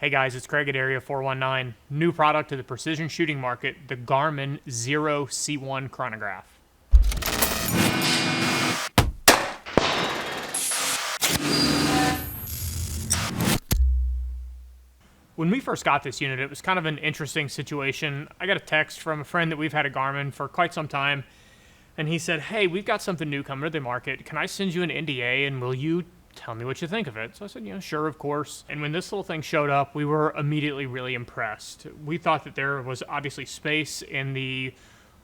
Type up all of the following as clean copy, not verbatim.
Hey guys, it's Craig at Area 419. New product to the precision shooting market, the GARMIN Xero C1 chronograph. When we first got this unit, it was kind of an interesting situation. I got a text from a friend that we've had a Garmin for quite some time, and he said, hey, we've got something new coming to the market. Can I send you an NDA, and will you tell me what you think of it? So I said, sure, of course. And when this little thing showed up, we were immediately really impressed. We thought that there was obviously space in the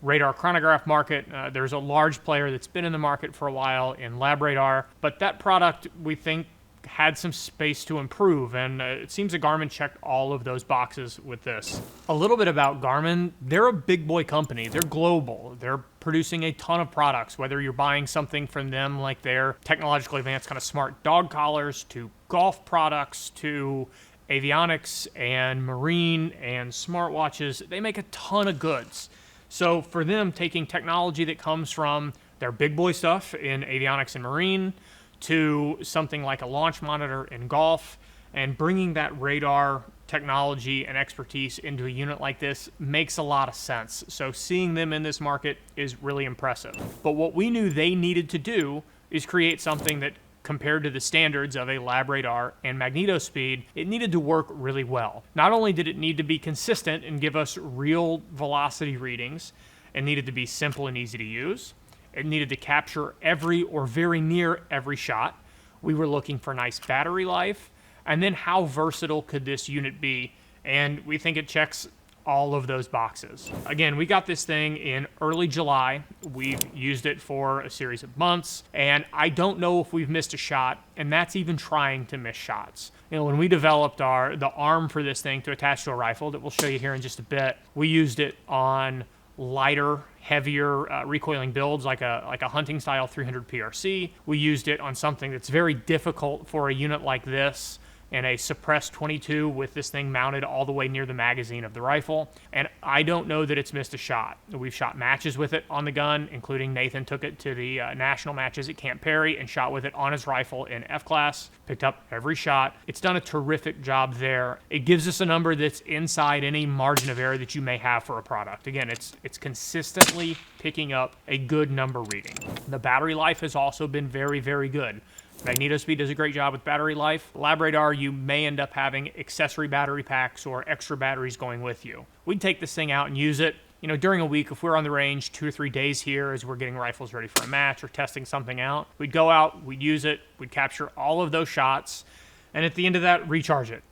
radar chronograph market. There's a large player that's been in the market for a while in lab radar, but that product, we think, had some space to improve, and it seems that Garmin checked all of those boxes with this. A little bit about Garmin, they're a big boy company. They're global. They're producing a ton of products, whether you're buying something from them like their technologically advanced kind of smart dog collars, to golf products, to avionics and marine and smartwatches. They make a ton of goods. So for them, taking technology that comes from their big boy stuff in avionics and marine to something like a launch monitor in golf and bringing that radar technology and expertise into a unit like this makes a lot of sense. So seeing them in this market is really impressive. But what we knew they needed to do is create something that, compared to the standards of a lab radar and magneto speed, it needed to work really well. Not only did it need to be consistent and give us real velocity readings, it needed to be simple and easy to use. It needed to capture every or very near every shot. We were looking for nice battery life. And then how versatile could this unit be? And we think it checks all of those boxes. Again, we got this thing in early July. We've used it for a series of months, and I don't know if we've missed a shot, and that's even trying to miss shots. When we developed the arm for this thing to attach to a rifle that we'll show you here in just a bit, we used it on lighter, heavier recoiling builds like a hunting style 300 PRC. We used it on something that's very difficult for a unit like this, and a suppressed 22 with this thing mounted all the way near the magazine of the rifle. And I don't know that it's missed a shot. We've shot matches with it on the gun, including Nathan took it to the national matches at Camp Perry and shot with it on his rifle in F-class, picked up every shot. It's done a terrific job there. It gives us a number that's inside any margin of error that you may have for a product. Again, it's consistently picking up a good number reading. The battery life has also been very, very good. Magneto Speed does a great job with battery life. Lab radar, you may end up having accessory battery packs or extra batteries going with you. We'd take this thing out and use it, during a week. If we're on the range 2 or 3 days here as we're getting rifles ready for a match or testing something out, we'd go out, we'd use it, we'd capture all of those shots, and at the end of that, recharge it.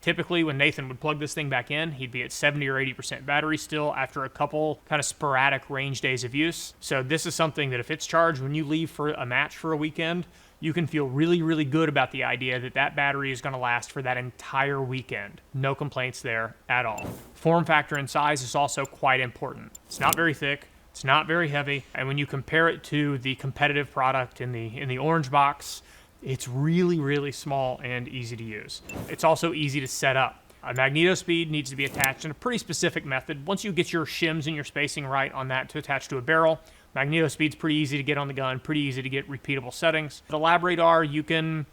Typically, when Nathan would plug this thing back in, he'd be at 70 or 80% battery still after a couple kind of sporadic range days of use. So this is something that if it's charged when you leave for a match for a weekend, you can feel really, really good about the idea that that battery is going to last for that entire weekend. No complaints there at all. Form factor and size is also quite important. It's not very thick. It's not very heavy. And when you compare it to the competitive product in the orange box, it's really, really small and easy to use. It's also easy to set up. A magneto speed needs to be attached in a pretty specific method. Once you get your shims and your spacing right on that to attach to a barrel, magneto speed's pretty easy to get on the gun, pretty easy to get repeatable settings. The lab radar, you can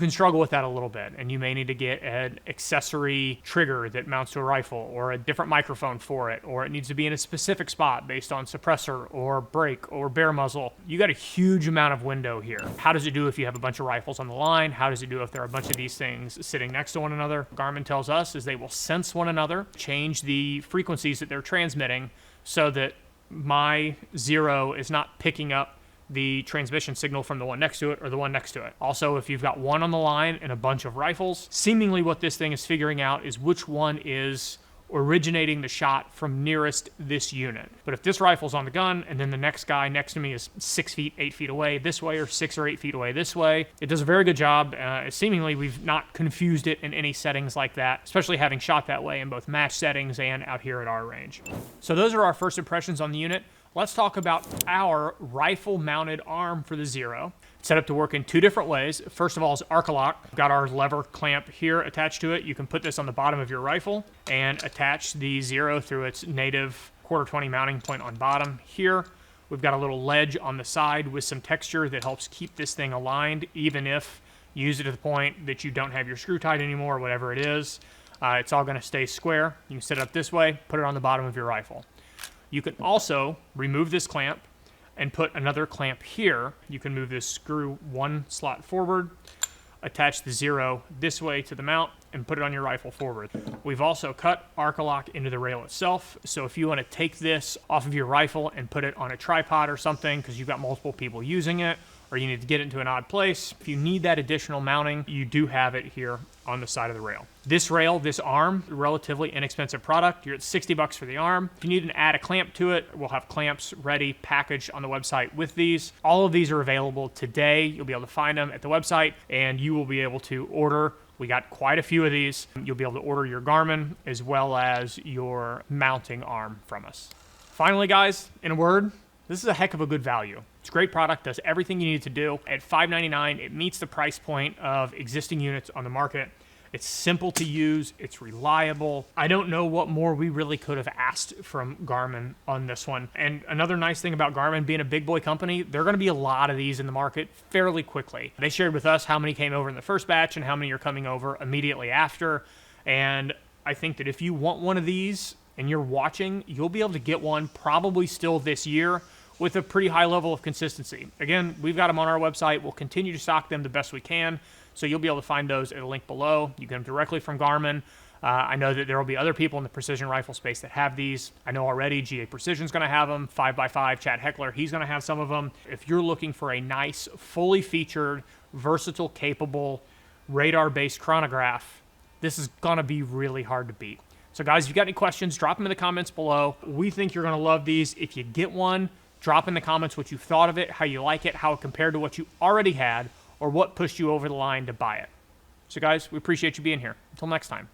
struggle with that a little bit, and you may need to get an accessory trigger that mounts to a rifle, or a different microphone for it, or it needs to be in a specific spot based on suppressor or brake or bare muzzle. You got a huge amount of window here. How does it do if you have a bunch of rifles on the line? How does it do if there are a bunch of these things sitting next to one another? Garmin tells us is they will sense one another, change the frequencies that they're transmitting so that my Xero is not picking up the transmission signal from the one next to it or the one next to it. Also, if you've got one on the line and a bunch of rifles, seemingly what this thing is figuring out is which one is originating the shot from nearest this unit. But if this rifle's on the gun and then the next guy next to me is 6 feet, 8 feet away this way, or 6 or 8 feet away this way, it does a very good job. Seemingly, we've not confused it in any settings like that, especially having shot that way in both match settings and out here at our range. So those are our first impressions on the unit. Let's talk about our rifle-mounted arm for the Xero. It's set up to work in 2 different ways. First of all is ARCALOCK. We've got our lever clamp here attached to it. You can put this on the bottom of your rifle and attach the Xero through its native 1/4-20 mounting point on bottom here. We've got a little ledge on the side with some texture that helps keep this thing aligned, even if use it to the point that you don't have your screw tight anymore, whatever it is. It's all going to stay square. You can set it up this way, put it on the bottom of your rifle. You can also remove this clamp and put another clamp here. You can move this screw one slot forward, attach the Xero this way to the mount, and put it on your rifle forward. We've also cut ARCALOCK into the rail itself, so if you want to take this off of your rifle and put it on a tripod or something because you've got multiple people using it, or you need to get it into an odd place, if you need that additional mounting, you do have it here on the side of the rail. This rail, this arm, relatively inexpensive product. You're at 60 bucks for the arm. If you need to add a clamp to it, we'll have clamps ready, packaged on the website with these. All of these are available today. You'll be able to find them at the website, and you will be able to order. We got quite a few of these. You'll be able to order your Garmin as well as your mounting arm from us. Finally, guys, in a word, this is a heck of a good value. It's a great product, does everything you need to do. At $599, it meets the price point of existing units on the market. It's simple to use, it's reliable. I don't know what more we really could have asked from Garmin on this one. And another nice thing about Garmin being a big boy company, there are gonna be a lot of these in the market fairly quickly. They shared with us how many came over in the first batch and how many are coming over immediately after. And I think that if you want one of these and you're watching, you'll be able to get one probably still this year with a pretty high level of consistency. Again, we've got them on our website. We'll continue to stock them the best we can. So you'll be able to find those at a link below. You get them directly from Garmin. I know that there will be other people in the precision rifle space that have these. I know already GA Precision's gonna have them, 5x5, Chad Heckler, he's gonna have some of them. If you're looking for a nice, fully featured, versatile, capable, radar-based chronograph, this is gonna be really hard to beat. So guys, if you got any questions, drop them in the comments below. We think you're gonna love these. If you get one, drop in the comments what you thought of it, how you like it, how it compared to what you already had, or what pushed you over the line to buy it. So guys, we appreciate you being here. Until next time.